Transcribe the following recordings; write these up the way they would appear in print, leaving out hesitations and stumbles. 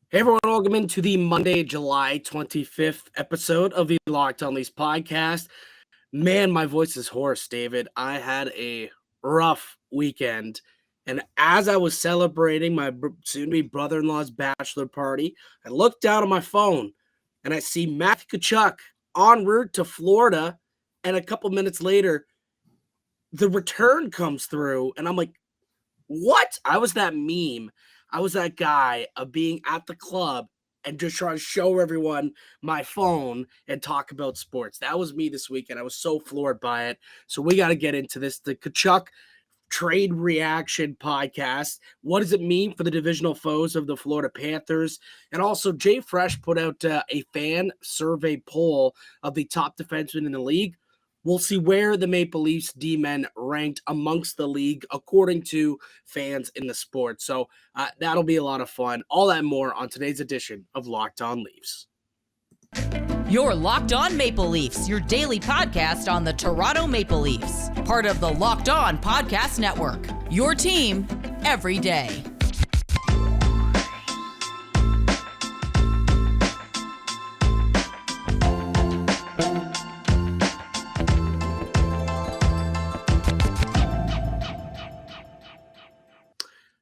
Hey everyone, welcome into the Monday, July 25th episode of the Locked On Leafs podcast. Man, my voice is hoarse, David. I had a rough weekend, and as I was celebrating my soon-to-be brother-in-law's bachelor party, I looked down at my phone, and I see Matthew Tkachuk en route to Florida, and a couple minutes later, the return comes through, and I'm like, what? I was that meme. I was that guy of being at the club and just trying to show everyone my phone and talk about sports. That was me this weekend. I was so floored by it. So we got to get into this. The Tkachuk trade reaction podcast. What does it mean for the divisional foes of the Florida Panthers? And also, Jay Fresh put out a fan survey poll of the top defensemen in the league. We'll see where the Maple Leafs D-men ranked amongst the league according to fans in the sport. So that'll be a lot of fun. All that and more on today's edition of Locked On Leafs. You're Locked On Maple Leafs, your daily podcast on the Toronto Maple Leafs. Part of the Locked On Podcast Network, your team every day.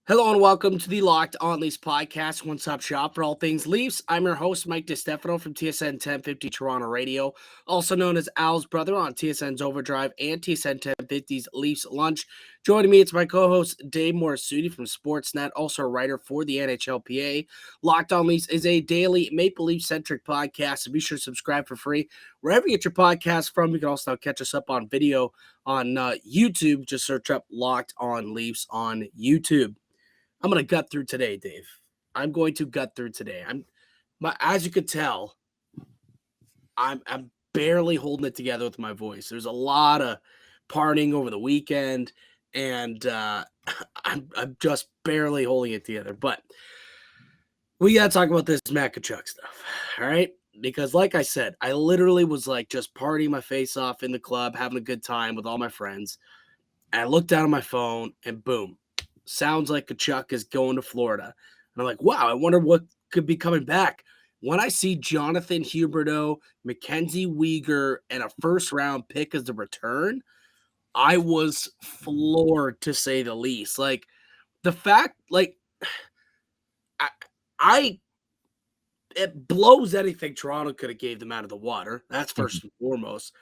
Hello and welcome to the Locked On Leafs podcast, one-stop shop for all things Leafs. I'm your host, Mike DiStefano from TSN 1050 Toronto Radio, also known as Al's brother on TSN's Overdrive and TSN 1050's Leafs Lunch. Joining me, it's my co-host, Dave Morassutti from Sportsnet, also a writer for the NHLPA. Locked On Leafs is a daily Maple Leaf-centric podcast, so be sure to subscribe for free wherever you get your podcast from. You can also now catch us up on video on YouTube. Just search up Locked On Leafs on YouTube. I'm going to gut through today, Dave. I'm going to gut through today. As you could tell, I'm barely holding it together with my voice. There's a lot of partying over the weekend, and I'm just barely holding it together. But we got to talk about this Matt Tkachuk stuff, all right? Because like I said, I literally was like just partying my face off in the club, having a good time with all my friends. And I looked down at my phone, and boom. Sounds like Tkachuk is going to Florida. And I'm like, wow, I wonder what could be coming back. When I see Jonathan Huberdeau, MacKenzie, Weegar, and a first-round pick as the return, I was floored, to say the least. Like, the fact, like, it blows anything Toronto could have gave them out of the water. That's first and foremost.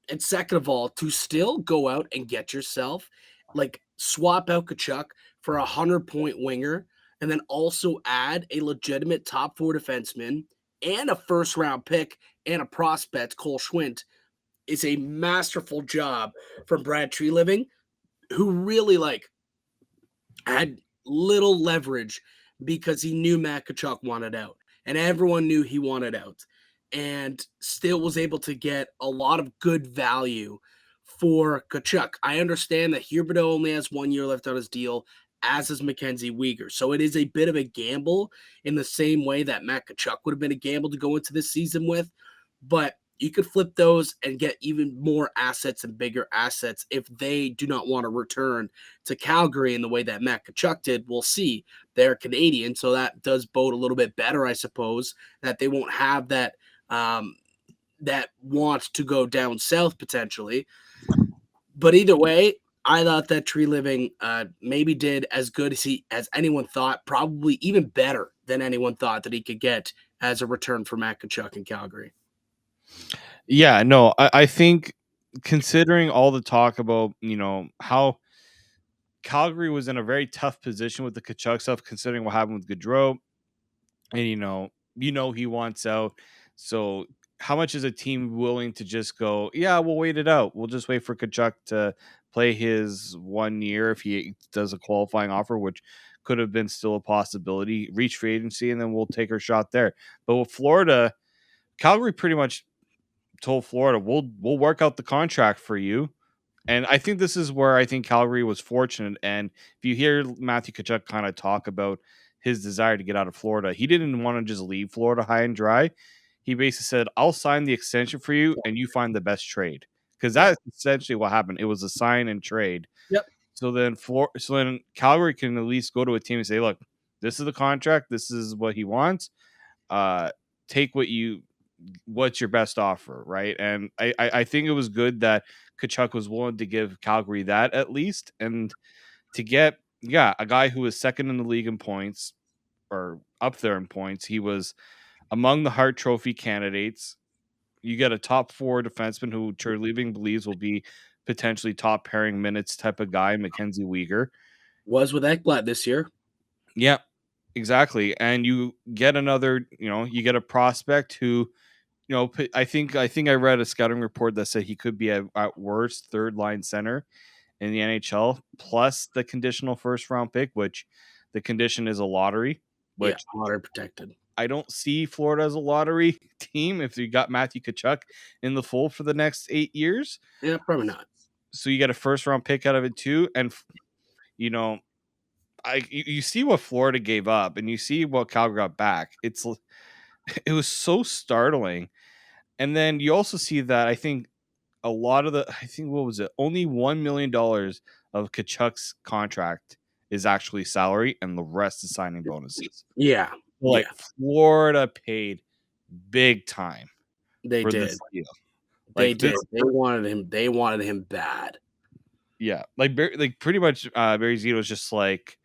And second of all, to still go out and get yourself, like, swap out Tkachuk for a 100-point winger, and then also add a legitimate top four defenseman and a first-round pick and a prospect, Cole Schwindt, is a masterful job from Brad Treliving, who really, like, had little leverage because he knew Matt Tkachuk wanted out, and everyone knew he wanted out, and still was able to get a lot of good value for Tkachuk. I understand that Huberdeau only has 1 year left on his deal, as is MacKenzie Weegar. So it is a bit of a gamble in the same way that Matt Tkachuk would have been a gamble to go into this season with. But you could flip those and get even more assets and bigger assets if they do not want to return to Calgary in the way that Matt Tkachuk did. We'll see. They're Canadian, so that does bode a little bit better, I suppose, that they won't have that that want to go down south potentially. But either way, I thought that Treliving maybe did as good as anyone thought, probably even better than anyone thought that he could get as a return for Matt Tkachuk in Calgary. Yeah, no, I think considering all the talk about, how Calgary was in a very tough position with the Tkachuk stuff, considering what happened with Gaudreau, and he wants out. So how much is a team willing to just go, yeah, we'll wait it out. We'll just wait for Tkachuk to play his 1 year if he does a qualifying offer, which could have been still a possibility, reach free agency, and then we'll take our shot there. But with Florida, Calgary pretty much told Florida, we'll work out the contract for you. And I think this is where I think Calgary was fortunate. And if you hear Matthew Tkachuk kind of talk about his desire to get out of Florida, he didn't want to just leave Florida high and dry. He basically said, I'll sign the extension for you and you find the best trade. Because that's essentially what happened. It was a sign and trade. Yep. So then Calgary can at least go to a team and say, look, this is the contract. This is what he wants. Take what's your best offer, right? And I think it was good that Tkachuk was willing to give Calgary that at least, and to get a guy who was second in the league in points, or up there in points. He was among the Hart Trophy candidates. You get a top 4 defenseman who Treliving believes will be potentially top pairing minutes type of guy, MacKenzie Weegar. Was with Ekblad this year. Yeah, exactly. And you get another, you get a prospect who, I think I read a scouting report that said he could be at worst third line center in the NHL, plus the conditional first round pick, which the condition is a lottery. Which lottery protected. I don't see Florida as a lottery team if you got Matthew Tkachuk in the fold for the next 8 years. Yeah, probably not. So you get a first round pick out of it too, and you see what Florida gave up, and you see what Calgary got back. It was so startling, and then you also see that I think what was it? Only $1 million of Tkachuk's contract is actually salary, and the rest is signing bonuses. Yeah, Florida paid big time. They did. This deal. They did. They wanted him. They wanted him bad. Yeah, pretty much. Barry Zito was just like,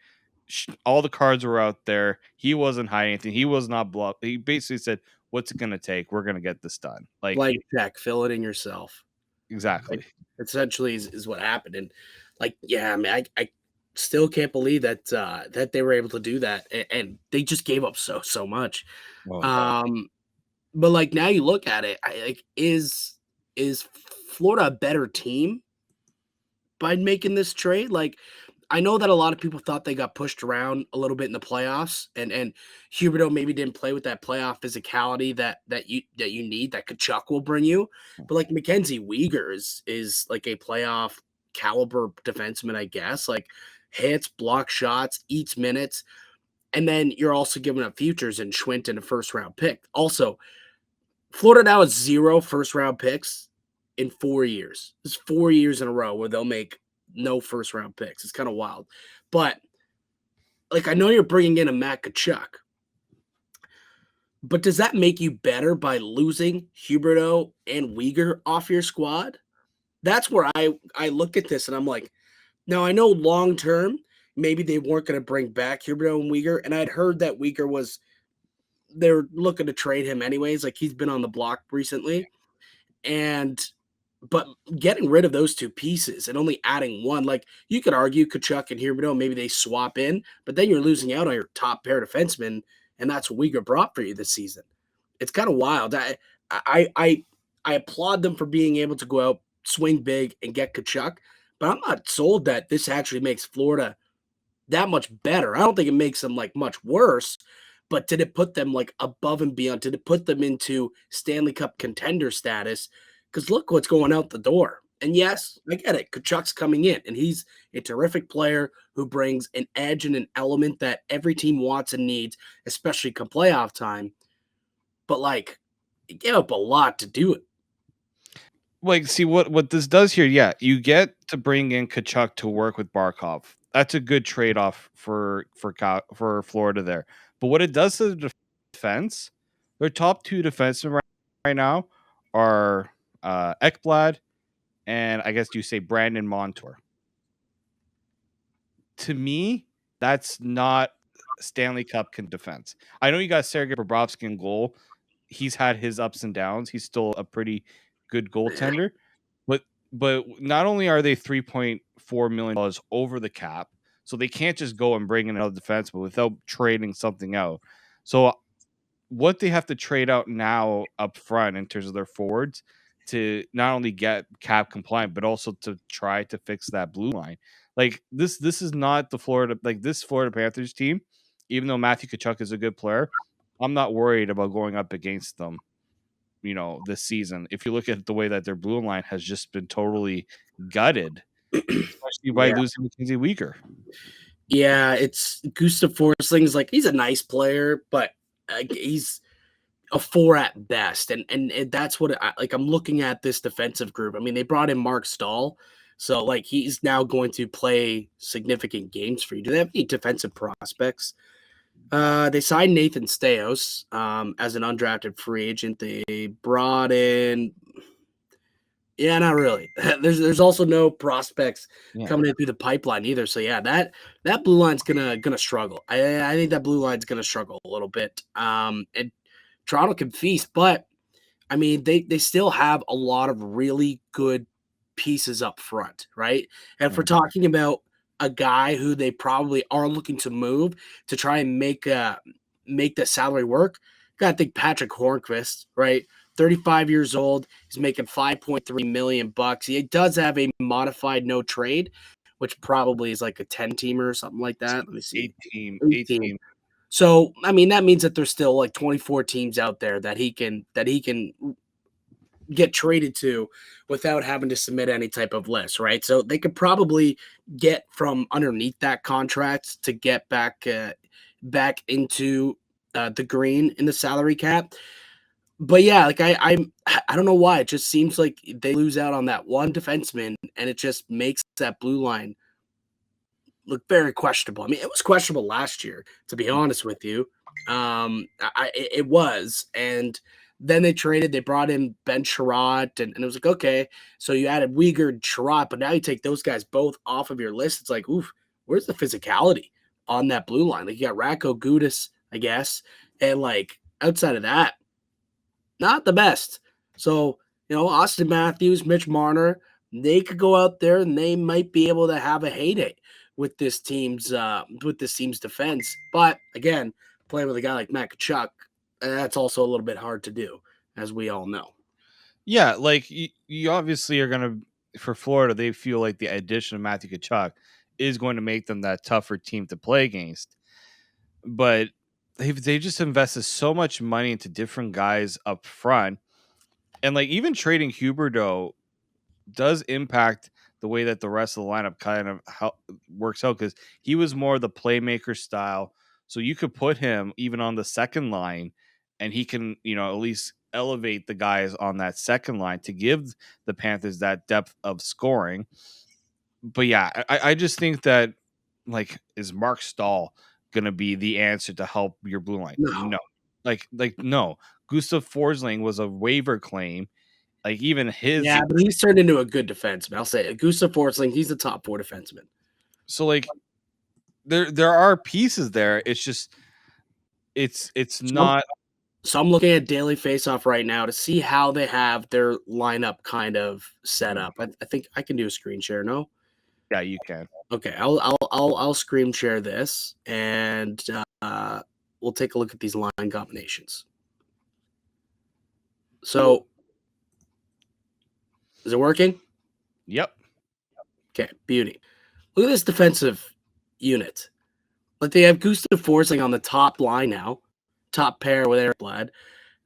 all the cards were out there. He wasn't hiding anything. He was not bluff. He basically said, "What's it gonna take? We're gonna get this done." Like check, fill it in yourself. Exactly. Essentially is what happened, and I still can't believe that that they were able to do that, and they just gave up so much. Oh, but now you look at it, is Florida a better team by making this trade? I know that a lot of people thought they got pushed around a little bit in the playoffs, and Huberdeau maybe didn't play with that playoff physicality that you need, that Tkachuk will bring you. But MacKenzie Weegar is like a playoff caliber defenseman, I guess. Hits, block shots, eats minutes, and then you're also giving up futures and Schwint and a first round pick. Also, Florida now has 0 first round picks in 4 years. It's 4 years in a row where they'll make no first round picks. It's kind of wild. But I know you're bringing in a Matt Tkachuk, but does that make you better by losing Huberdeau and Weegar off your squad? That's where I look at this and I'm like, now I know long term maybe they weren't going to bring back Huberdeau and Weegar, and I'd heard that Weegar they're looking to trade him anyways. He's been on the block recently, but getting rid of those 2 pieces and only adding one, you could argue Tkachuk and Huberdeau, maybe they swap in, but then you're losing out on your top pair defensemen, and that's what Weegar brought for you this season. It's kind of wild. I applaud them for being able to go out, swing big, and get Tkachuk, but I'm not sold that this actually makes Florida that much better. I don't think it makes them much worse, but did it put them above and beyond? Did it put them into Stanley Cup contender status? Because look what's going out the door. And yes, I get it. Tkachuk's coming in, and he's a terrific player who brings an edge and an element that every team wants and needs, especially come playoff time. But it gave up a lot to do it. See what this does here. Yeah, you get to bring in Tkachuk to work with Barkov. That's a good trade-off for Florida there. But what it does to the defense, their top 2 defensemen right now are Ekblad, and I guess you say Brandon Montour. To me, that's not Stanley Cup defense. I know you got Sergei Bobrovsky in goal. He's had his ups and downs. He's still a pretty good goaltender. But not only are they $3.4 million over the cap, so they can't just go and bring in another defenseman without trading something out. So what they have to trade out now up front in terms of their forwards to not only get cap compliant, but also to try to fix that blue line. This is not the Florida, this Florida Panthers team, even though Matthew Tkachuk is a good player, I'm not worried about going up against them, this season. If you look at the way that their blue line has just been totally gutted, especially by losing MacKenzie Weegar. Yeah, it's Gustav Forsling's he's a nice player, but he's a 4 at best, and that's what I'm looking at this defensive group. I mean, they brought in Mark Stahl, so he's now going to play significant games for you. Do they have any defensive prospects? They signed Nathan Staios as an undrafted free agent. They brought in, yeah, not really. There's also no prospects Yeah. coming in through the pipeline either. So yeah, that blue line's gonna struggle. I think that blue line's gonna struggle a little bit. And Toronto can feast, but I mean they still have a lot of really good pieces up front, right? And if we're talking about a guy who they probably are looking to move to try and make the salary work, gotta think Patrick Hornqvist, right? 35 years old. He's making 5.3 million bucks. He does have a modified no trade, which probably is like a 10-teamer or something like that. Let me see. 8 team. So, I mean, that means that there's still like 24 teams out there that he can get traded to without having to submit any type of list, right? So they could probably get from underneath that contract to get back into the green in the salary cap. But yeah, like I don't know why. It just seems like they lose out on that one defenseman, and it just makes that blue line look very questionable. I mean, it was questionable last year, to be honest with you. It was, and then they brought in Ben Sherratt, and it was like, okay, so you added Weegar and Sherratt, but now you take those guys both off of your list. It's like, oof, where's the physicality on that blue line? Like you got Radko Gudas, I guess, and like outside of that, not the best. So, Austin Matthews, Mitch Marner, they could go out there and they might be able to have a heyday with this team's defense. But again, playing with a guy like Matthew Tkachuk, that's also a little bit hard to do, as we all know. Yeah, like you obviously are gonna for Florida. They feel like the addition of Matthew Tkachuk is going to make them that tougher team to play against. But they just invested so much money into different guys up front, and like even trading Huberdeau does impact the way that the rest of the lineup kind of works out because he was more the playmaker style. So you could put him even on the second line, and he can at least elevate the guys on that second line to give the Panthers that depth of scoring. But yeah, I just think that like is Mark Stahl gonna be the answer to help your blue line? No. Like no. Gustav Forsling was a waiver claim. Like even his Yeah, but he's turned into a good defenseman. I'll say it. Gustav Forsling, he's a top 4 defenseman. So like there are pieces there. It's just it's not. So I'm looking at Daily Faceoff right now to see how they have their lineup kind of set up. I think I can do a screen share. No. Yeah, you can. Okay, I'll screen share this, and we'll take a look at these line combinations. So, is it working? Yep. Okay, beauty. Look at this defensive unit. Like they have Gustav Forsling on the top line now, top pair with Eric Blad.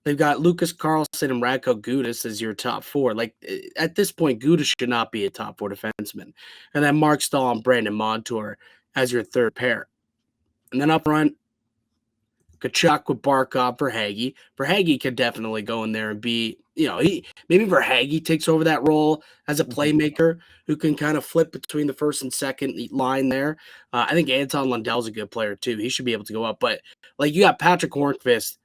They've got Lucas Carlson and Radko Gudas as your top 4. Like at this point, Gudas should not be a top 4 defenseman. And then Mark Stahl and Brandon Montour as your third pair. And then up front, Tkachuk with Barkov for Hagee. Verhaeghe could definitely go in there and be, maybe Verhaeghe takes over that role as a playmaker who can kind of flip between the first and second line there. I think Anton Lundell's a good player too. He should be able to go up. But like you got Patrick Hornqvist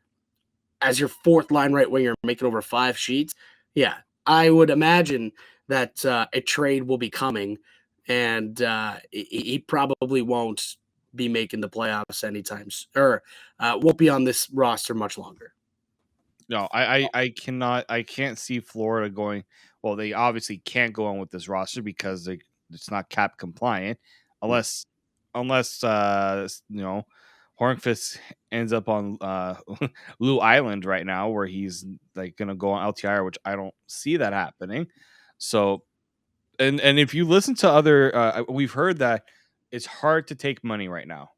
as your fourth line right wing, you're making over 5 sheets. Yeah, I would imagine that a trade will be coming, and he probably won't be making the playoffs anytime, or won't be on this roster much longer. No, I can't see Florida going. Well, they obviously can't go on with this roster because it's not cap compliant, unless Hornqvist ends up on Lou Island right now, where he's like going to go on LTIR, which I don't see that happening. So, and if you listen to other, we've heard that it's hard to take money right now.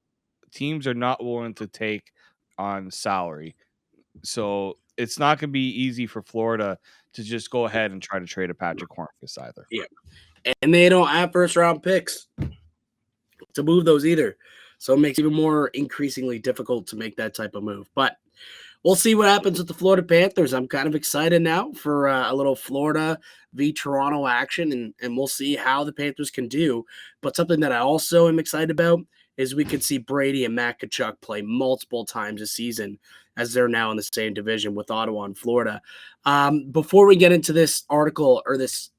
Teams are not willing to take on salary, so it's not going to be easy for Florida to just go ahead and try to trade a Patrick Hornqvist either. Yeah, and they don't have first round picks to move those either. So it makes it even more increasingly difficult to make that type of move. But we'll see what happens with the Florida Panthers. I'm kind of excited now for a little Florida v. Toronto action, and we'll see how the Panthers can do. But something that I also am excited about is we could see Brodie and Matthew Tkachuk play multiple times a season as they're now in the same division with Ottawa and Florida. Before we get into this article or this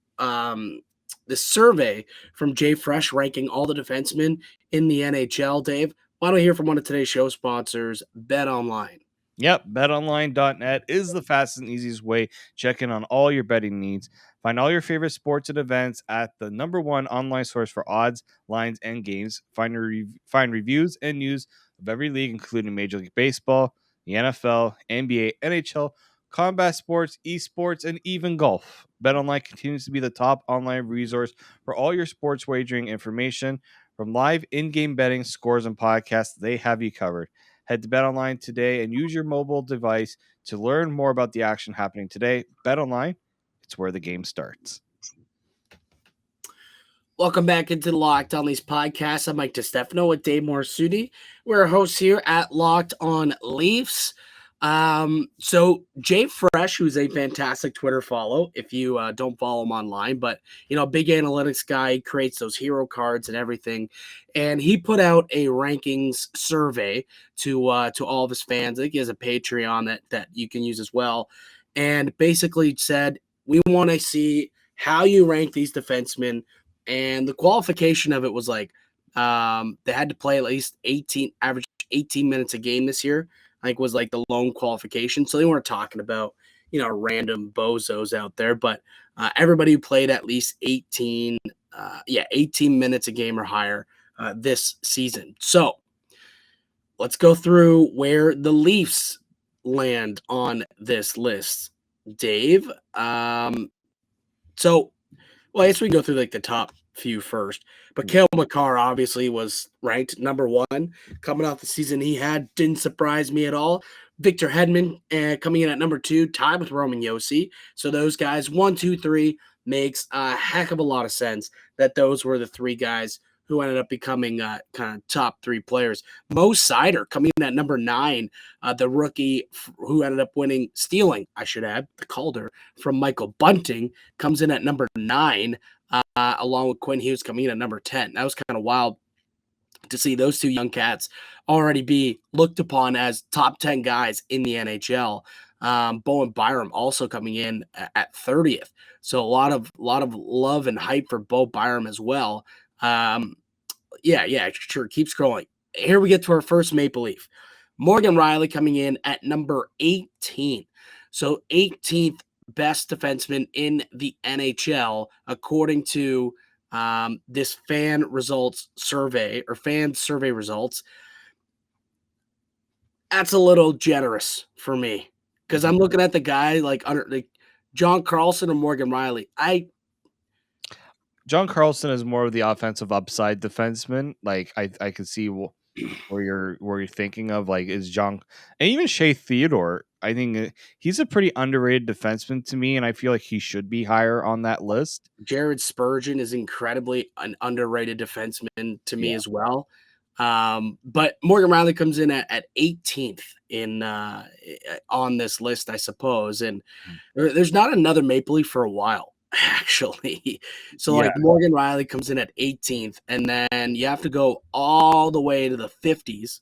survey from Jay Fresh ranking all the defensemen in the NHL, Dave, why don't we hear from one of today's show sponsors, Bet Online? Yep, betonline.net is the fastest and easiest way. Check in on all your betting needs. Find all your favorite sports and events at the #1 online source for odds, lines, and games. Find reviews and news of every league, including Major League Baseball, the NFL, NBA, NHL, combat sports, esports, and even golf. BetOnline continues to be the top online resource for all your sports wagering information. From live in-game betting, scores, and podcasts, they have you covered. Head to BetOnline today and use your mobile device to learn more about the action happening today. BetOnline, it's where the game starts. Welcome back into the Locked On Leafs podcast. I'm Mike DiStefano with David Morassutti. We're hosts here at Locked On Leafs. So Jay Fresh, who's a fantastic Twitter follow, if you don't follow him online, but big analytics guy, creates those hero cards and everything. And he put out a rankings survey to all of his fans. I think he has a Patreon that you can use as well. And basically said, we want to see how you rank these defensemen. And the qualification of it was like they had to play at least average 18 minutes a game this year. I think was like the lone qualification. So they weren't talking about, random bozos out there, but everybody who played at least 18 minutes a game or higher this season. So let's go through where the Leafs land on this list, Dave. Well, I guess we can go through like the top few first. But Cale Makar obviously was ranked #1 coming off the season he had. Didn't surprise me at all. Victor Hedman coming in at #2, tied with Roman Josi. So those guys, 1, 2, 3, makes a heck of a lot of sense that those were the three guys who ended up becoming kind of top 3 players. Mo Seider coming in at #9, the rookie who ended up stealing, I should add, the Calder from Michael Bunting, comes in at #9, along with Quinn Hughes coming in at #10. That was kind of wild to see those two young cats already be looked upon as top 10 guys in the NHL. Bowen Byram also coming in at 30th. So a lot of love and hype for Bo Byram as well. Sure. Keep scrolling. Here we get to our first Maple Leaf. Morgan Rielly coming in at number 18. So 18th best defenseman in the NHL, according to this fan survey results. That's a little generous for me because I'm looking at the guy like John Carlson or Morgan Rielly. John Carlson is more of the offensive upside defenseman. Like I could see where you're thinking of, like, is John, and even Shea Theodore. I think he's a pretty underrated defenseman to me, and I feel like he should be higher on that list. Jared Spurgeon is incredibly an underrated defenseman to me as well. But Morgan Rielly comes in at 18th in on this list, I suppose. And there's not another Maple Leaf for a while, actually. So like Morgan Rielly comes in at 18th, and then you have to go all the way to the 50s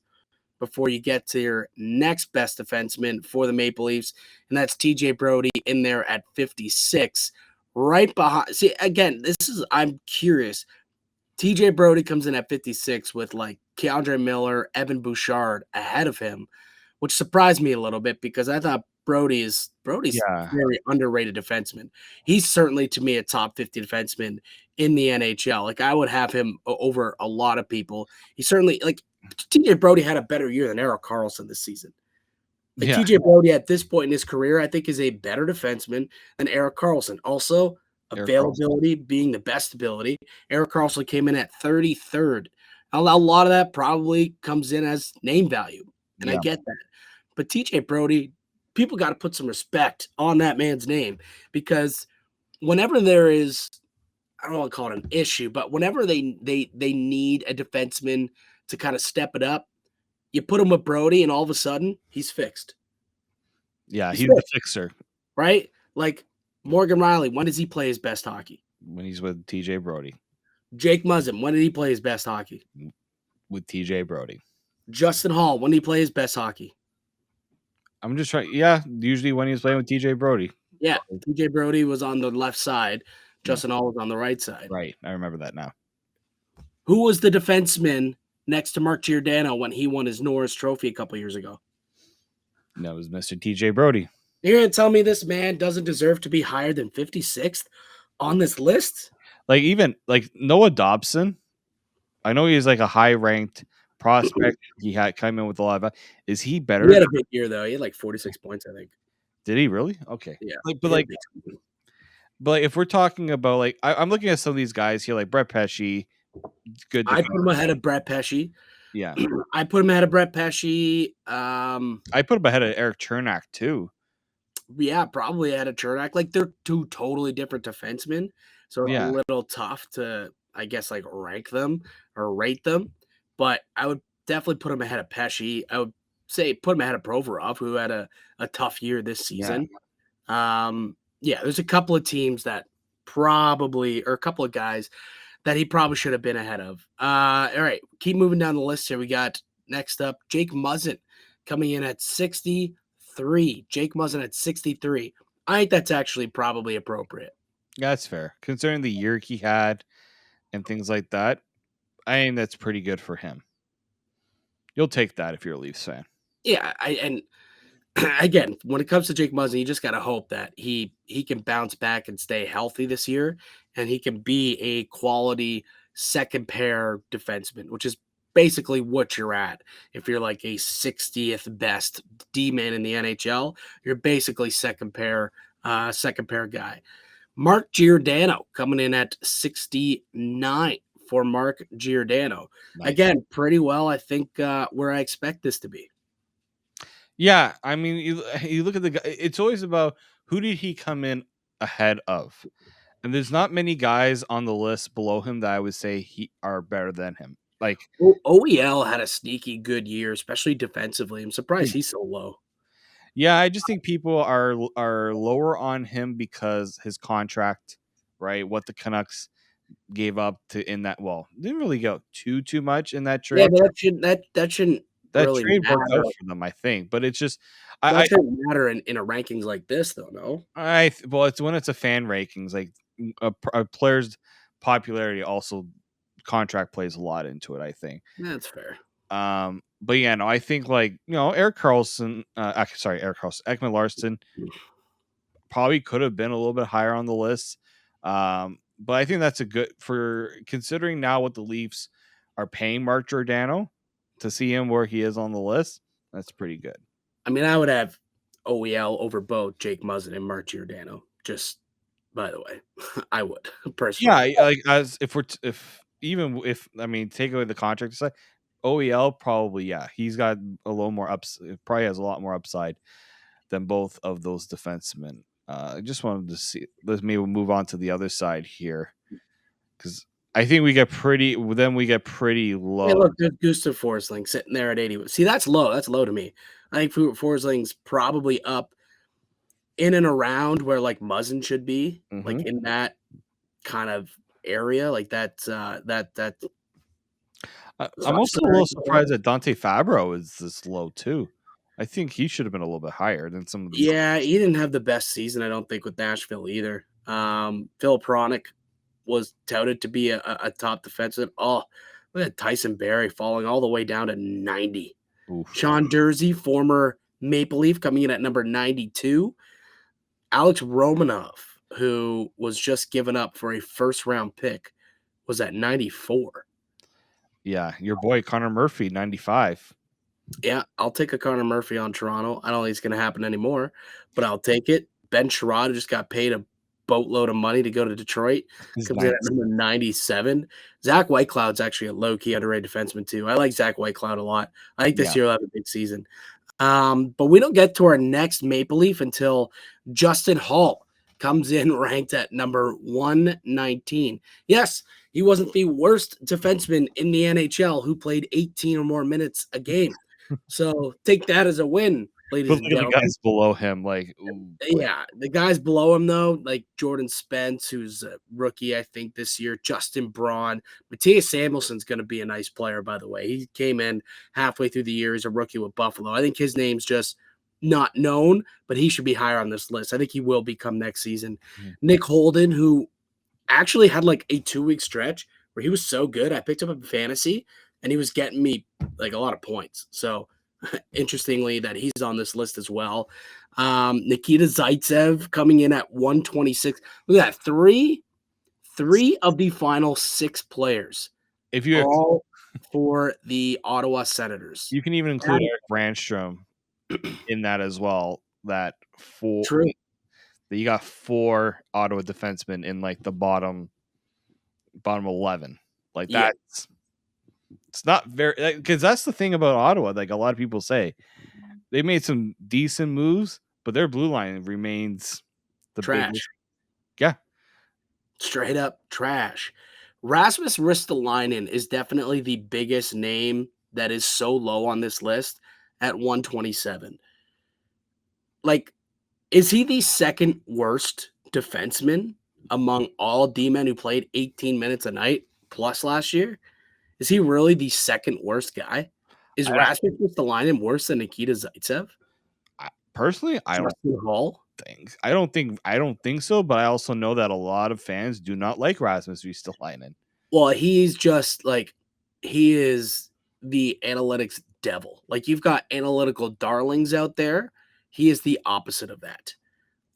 before you get to your next best defenseman for the Maple Leafs, and that's TJ Brodie in there at 56. Right behind. See, again, I'm curious. TJ Brodie comes in at 56 with like Keandre Miller, Evan Bouchard ahead of him, which surprised me a little bit because I thought Brodie's a very underrated defenseman. He's certainly, to me, a top 50 defenseman in the NHL. Like, I would have him over a lot of people. He certainly, like, TJ Brodie had a better year than Erik Karlsson this season. Like, TJ Brodie at this point in his career, I think, is a better defenseman than Erik Karlsson. Also, availability being the best ability. Erik Karlsson came in at 33rd. A lot of that probably comes in as name value, and I get that. But TJ Brodie, people got to put some respect on that man's name, because whenever there is, I don't want to call it an issue, but whenever they need a defenseman to kind of step it up, you put him with Brodie, and all of a sudden, he's fixed. Yeah, he's the fixer. Right? Like Morgan Rielly, when does he play his best hockey? When he's with TJ Brodie. Jake Muzzin, when did he play his best hockey? with TJ Brodie. Justin Hall, when did he play his best hockey? I'm just trying. Yeah, usually when he was playing with TJ Brodie. Yeah, TJ Brodie was on the left side. Justin Hall was on the right side. Right. I remember that now. Who was the defenseman next to Mark Giordano when he won his Norris Trophy a couple years ago? That was Mr. TJ Brodie. You're going to tell me this man doesn't deserve to be higher than 56th on this list? Like, even like Noah Dobson, I know he's like a high ranked prospect. He had come in with a lot of. Is he better? He had a big year, though. He had like 46 points, I think. Did he really? Okay. Yeah. But if we're talking about like, I'm looking at some of these guys here, like Brett Pesce. Good. I put him ahead of Brett Pesce. Yeah. I put him ahead of Brett Pesce. I put him ahead of Eric Chernak too. Yeah, probably ahead of Chernak. Like, they're two totally different defensemen. So Yeah. a little tough to, I guess, like rank them or rate them. But I would definitely put him ahead of Pesce. I would say put him ahead of Provorov, who had a tough year this season. Yeah, there's a couple of teams that probably, or a couple of guys that he probably should have been ahead of. All right, keep moving down the list here. We got next up Jake Muzzin coming in at 63. Jake Muzzin at 63. I think that's actually probably appropriate. Yeah, that's fair. Considering the year he had and things like that, I think that's pretty good for him. You'll take that if you're a Leafs fan. Yeah, and again, when it comes to Jake Muzzin, you just got to hope that he can bounce back and stay healthy this year, and he can be a quality second pair defenseman, which is basically what you're at. If you're like a 60th best D-man in the NHL, you're basically second pair guy. Mark Giordano coming in at 69 for Mark Giordano. Nice. Again, pretty well, I think, where I expect this to be. Yeah, I mean, you look at the guy. It's always about who did he come in ahead of, and there's not many guys on the list below him that I would say are better than him. Like, OEL had a sneaky good year, especially defensively. I'm surprised he's so low. Yeah, I just think people are lower on him because his contract, right? What the Canucks gave up to in that, well, didn't really go too much in that trade. Yeah, but that shouldn't. That really trade matter. worked out for them, I think, but it's just that shouldn't matter in a rankings like this, though. No, well, it's when it's a fan rankings, like a player's popularity also contract plays a lot into it. I think that's fair. But yeah, no, I think like Ekman Larsson probably could have been a little bit higher on the list. But I think that's a good for considering now what the Leafs are paying Mark Giordano. To see him where he is on the list, that's pretty good. I mean, I would have OEL over both Jake Muzzin and Mark Giordano. Just by the way, I would personally. Yeah, like if take away the contract aside, OEL probably he's got a little more probably has a lot more upside than both of those defensemen. I just wanted to see. Let's maybe move on to the other side here because. I think we get pretty low. Hey, look, there's Gustav Forsling sitting there at 80. See, that's low. That's low to me. I think Forsling's probably up in and around where like Muzzin should be, like in that kind of area, like that. I'm also a little surprised that Dante Fabro is this low too. I think he should have been a little bit higher than some of these. Yeah, he didn't have the best season, I don't think, with Nashville either. Phil Pronik was touted to be a top defenseman. Oh, look at Tyson Barrie falling all the way down to 90. Oof. Sean Durzi, former Maple Leaf, coming in at number 92. Alex Romanov, who was just given up for a first-round pick, was at 94. Yeah, your boy Connor Murphy, 95. Yeah, I'll take a Connor Murphy on Toronto. I don't think it's going to happen anymore, but I'll take it. Ben Sherrod just got paid a boatload of money to go to Detroit. Comes in at number 97. Zach Whitecloud's actually a low-key underrated defenseman too. I like Zach Whitecloud a lot. I think this year will have a big season. But we don't get to our next Maple Leaf until Justin Hall comes in ranked at number 119. Yes, he wasn't the worst defenseman in the NHL who played 18 or more minutes a game. So take that as a win. ladies But and literally gentlemen. guys below him, like, ooh, Yeah, the guys below him, though, like Jordan Spence, who's a rookie, I think, this year, Justin Braun. Matthias Samuelson's going to be a nice player, by the way. He came in halfway through the year as a rookie with Buffalo. I think his name's just not known, but he should be higher on this list. I think he will become next season. Nick Holden, who actually had like a 2-week stretch where he was so good. I picked him up in fantasy, and he was getting me like a lot of points. So interestingly, that he's on this list as well. Nikita Zaitsev coming in at 126. Look at that. Three of the final 6 players if you all for the Ottawa Senators. you can even include Eric Brandstrom in that as well. That True. you got 4 Ottawa defensemen in like the bottom 11. Like that's it's not very, because that's the thing about Ottawa. Like a lot of people say, they made some decent moves, but their blue line remains the trash. biggest. Yeah, straight up trash. Rasmus Ristolainen is definitely the biggest name that is so low on this list at 127. Like, is he the second worst defenseman among all D-men who played 18 minutes a night plus last year? Is he really the second worst guy? Is Rasmus Ristolainen worse than Nikita Zaitsev? Personally, I don't think so, but I also know that a lot of fans do not like Rasmus Ristolainen. Well, he's just like, he is the analytics devil. Like, you've got analytical darlings out there. He is the opposite of that.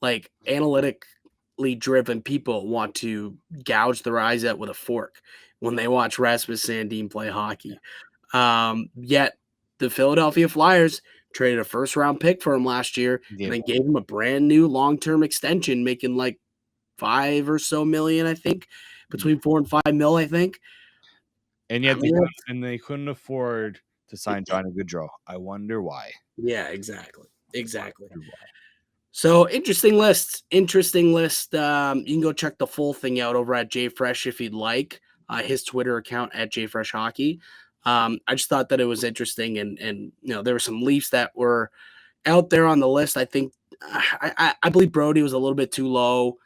Like, analytically driven people want to gouge their eyes out with a fork when they watch Rasmus Sandin play hockey. Yet the Philadelphia Flyers traded a first-round pick for him last year and then gave him a brand new long-term extension, making like $5 or so million, I think, between $4 and $5 million, I think. And yet they couldn't afford to sign Johnny Gaudreau. I wonder why. Yeah, exactly. So interesting list. You can go check the full thing out over at JFresh if you'd like. His Twitter account at JFreshHockey. I just thought that it was interesting, and there were some Leafs that were out there on the list. I think I believe Brodie was a little bit too low.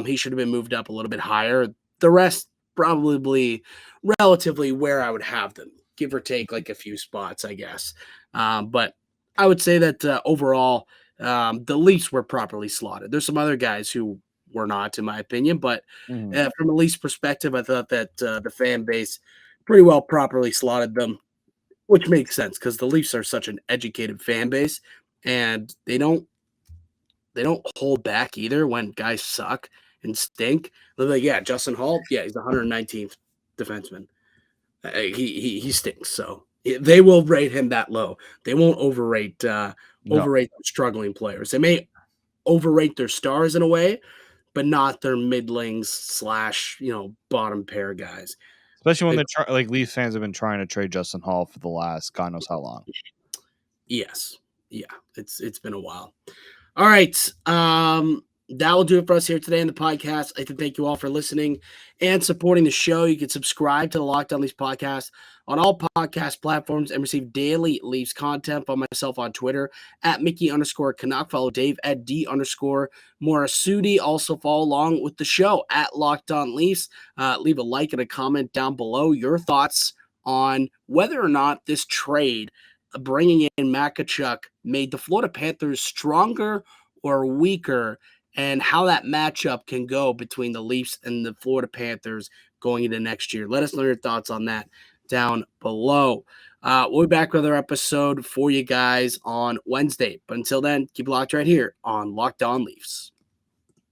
He should have been moved up a little bit higher. The rest probably relatively where I would have them, give or take like a few spots, I guess. But I would say that overall, the Leafs were properly slotted. There's some other guys who were not, in my opinion, but from a Leafs perspective, I thought that the fan base pretty well properly slotted them, which makes sense because the Leafs are such an educated fan base, and they don't hold back either when guys suck and stink. They're like, yeah, Justin Hall, yeah, he's the 119th defenseman. He stinks, so they will rate him that low. They won't overrate struggling players. They may overrate their stars in a way, but not their middlings / bottom pair guys. Especially when Leafs fans have been trying to trade Justin Hall for the last God knows how long. Yes, yeah, it's been a while. All right, that will do it for us here today in the podcast. I'd like to thank you all for listening and supporting the show. You can subscribe to the Locked On Leafs podcast on all podcast platforms and receive daily Leafs content. Follow myself on Twitter at Mickey_Canuck. Follow Dave at D_Morassutti. Also follow along with the show at Locked On Leafs. Leave a like and a comment down below. Your thoughts on whether or not this trade bringing in Matthew Tkachuk made the Florida Panthers stronger or weaker, and how that matchup can go between the Leafs and the Florida Panthers going into next year. Let us know your thoughts on that down below. We'll be back with another episode for you guys on Wednesday. But until then, keep it locked right here on Locked On Leafs.